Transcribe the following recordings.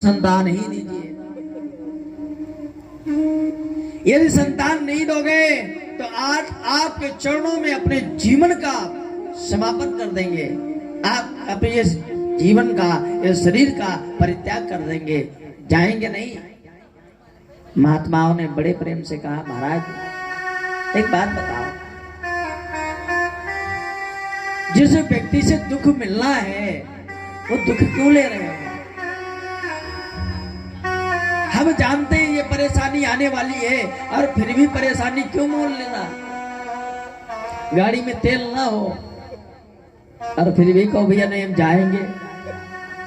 संतान ही दीजिए। यदि संतान नहीं दोगे तो आज आपके चरणों में अपने जीवन का समापन कर देंगे। आप अपने इस जीवन का, इस शरीर का परित्याग कर देंगे, जाएंगे नहीं। महात्माओं ने बड़े प्रेम से कहा, महाराज एक बात बताओ, जिस व्यक्ति से दुख मिलना है वो दुख क्यों ले रहे हो? हम जानते हैं ये परेशानी आने वाली है और फिर भी परेशानी क्यों मोल लेना? गाड़ी में तेल ना हो और फिर भी कहो भैया नहीं हम जाएंगे,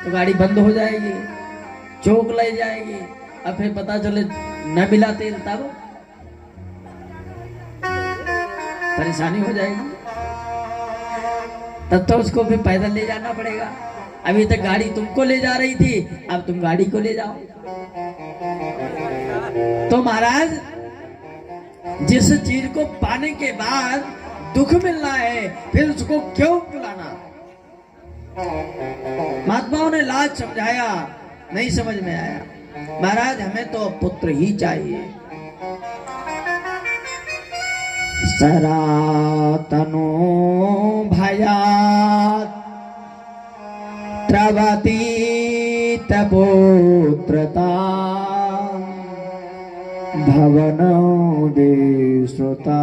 तो गाड़ी बंद हो जाएगी, चौक ले जाएगी, और फिर पता चले न मिला तेल, तब परेशानी हो जाएगी। तब तो उसको फिर पैदल ले जाना पड़ेगा। अभी तक गाड़ी तुमको ले जा रही थी, अब तुम गाड़ी को ले जाओ। तो महाराज जिस चीज को पाने के बाद दुख मिलना है फिर उसको क्यों बुलाना? महात्माओं ने लाज समझाया, नहीं समझ में आया। महाराज हमें तो पुत्र ही चाहिए। सरातनो भयात् त्रवती तपोत्रता भवनो विश्रुता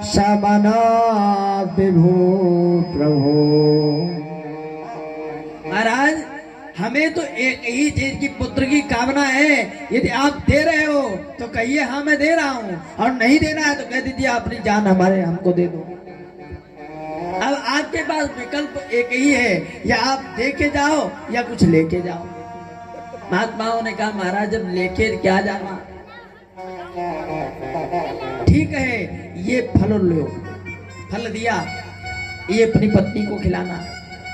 समना विभो प्रभो। महाराज हमें तो एक ही चीज की पुत्र की कामना है। यदि आप दे रहे हो तो कहिए हाँ मैं दे रहा हूँ, और नहीं देना है तो कह दीजिए अपनी जान हमारे हमको दे दो। अब आपके पास विकल्प एक ही है, या आप दे के जाओ या कुछ लेके जाओ। महात्माओं ने कहा महाराज जब लेके क्या जाना, ठीक है ये फल लो। फल दिया, ये अपनी पत्नी को खिलाना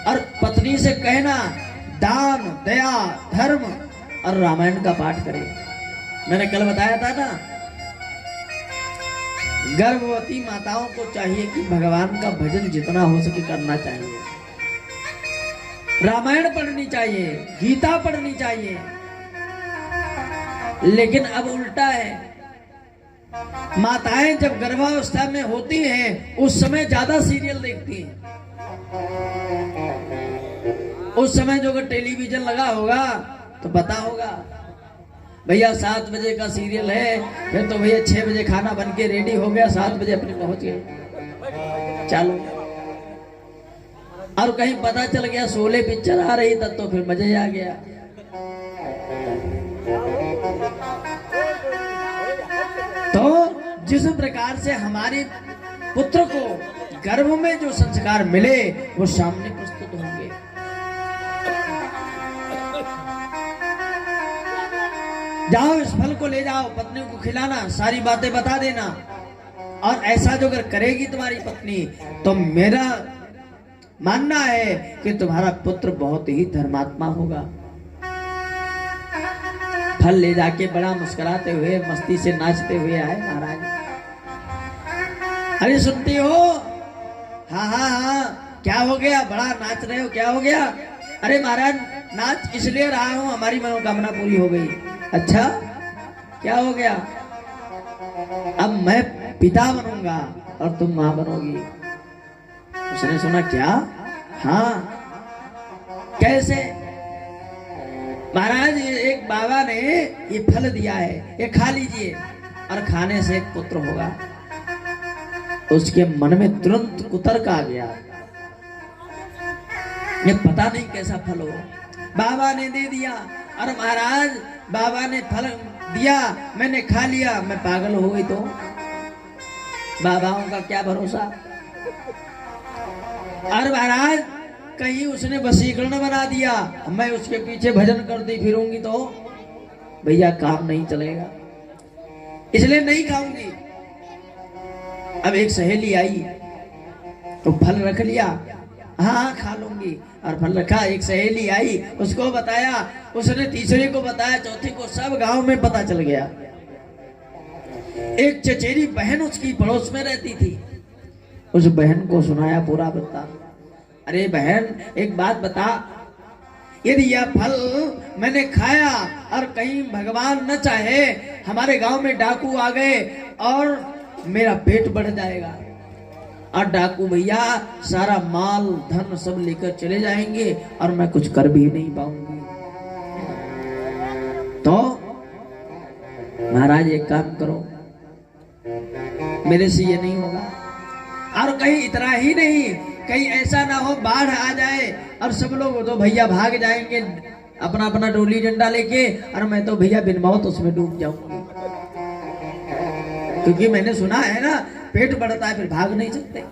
और पत्नी से कहना दान, दया, धर्म और रामायण का पाठ करें। मैंने कल बताया था ना, गर्भवती माताओं को चाहिए कि भगवान का भजन जितना हो सके करना चाहिए, रामायण पढ़नी चाहिए, गीता पढ़नी चाहिए। लेकिन अब उल्टा है, माताएं जब गर्भावस्था में होती हैं उस समय ज्यादा सीरियल देखती हैं। उस समय जो अगर टेलीविजन लगा होगा तो पता होगा भैया 7 बजे का सीरियल है, फिर तो भैया 6 बजे खाना बन के रेडी हो गया, 7 बजे अपने पहुंच गए, चलो। और कहीं पता चल गया 16 पिक्चर आ रही तब तो फिर मजा ही आ गया। तो जिस प्रकार से हमारे पुत्र को गर्भ में जो संस्कार मिले वो सामने प्रस्तुत होंगे। जाओ इस फल को ले जाओ, पत्नी को खिलाना, सारी बातें बता देना, और ऐसा जो अगर करेगी तुम्हारी पत्नी तो मेरा मानना है कि तुम्हारा पुत्र बहुत ही धर्मात्मा होगा। फल ले जाके बड़ा मुस्कुराते हुए मस्ती से नाचते हुए आए महाराज। अरे सुनती हो? हाँ हाँ हाँ, क्या हो गया? बड़ा नाच रहे हो, क्या हो गया? अरे महाराज नाच इसलिए रहा हूं, हमारी मनोकामना पूरी हो गई। अच्छा क्या हो गया? अब मैं पिता बनूंगा और तुम मां बनोगी। उसने सुना क्या? हाँ कैसे? महाराज एक बाबा ने ये फल दिया है, ये खा लीजिए, और खाने से एक पुत्र होगा। उसके मन में तुरंत कुतर्क आ गया, ये पता नहीं कैसा फल हो। बाबा ने दे दिया, और महाराज बाबा ने फल दिया, मैंने खा लिया, मैं पागल हो गई तो बाबाओं का क्या भरोसा। और महाराज कहीं उसने वशीकरण बना दिया, मैं उसके पीछे भजन करती फिरूंगी तो भैया काम नहीं चलेगा, इसलिए नहीं खाऊंगी। अब एक सहेली आई तो फल रख लिया, हाँ खा लूंगी, और फल रखा। एक सहेली आई, उसको बताया, उसने तीसरे को बताया, चौथे को, सब गांव में पता चल गया। एक चचेरी बहन उसकी पड़ोस में रहती थी, उस बहन को सुनाया पूरा बता। अरे बहन एक बात बता, यदि यह फल मैंने खाया और कहीं भगवान न चाहे हमारे गांव में डाकू आ गए और मेरा पेट बढ़ जाएगा, और डाकू भैया सारा माल धन सब लेकर चले जाएंगे और मैं कुछ कर भी नहीं पाऊंगी। तो महाराज एक काम करो, मेरे से ये नहीं होगा। और कहीं इतना ही नहीं, कहीं ऐसा ना हो बाढ़ आ जाए और सब लोग तो भैया भाग जाएंगे अपना अपना डोली डंडा लेके, और मैं तो भैया बिन मौत उसमें डूब जाऊंगी। क्योंकि मैंने सुना है ना, पेट बढ़ता है फिर भाग नहीं सकते।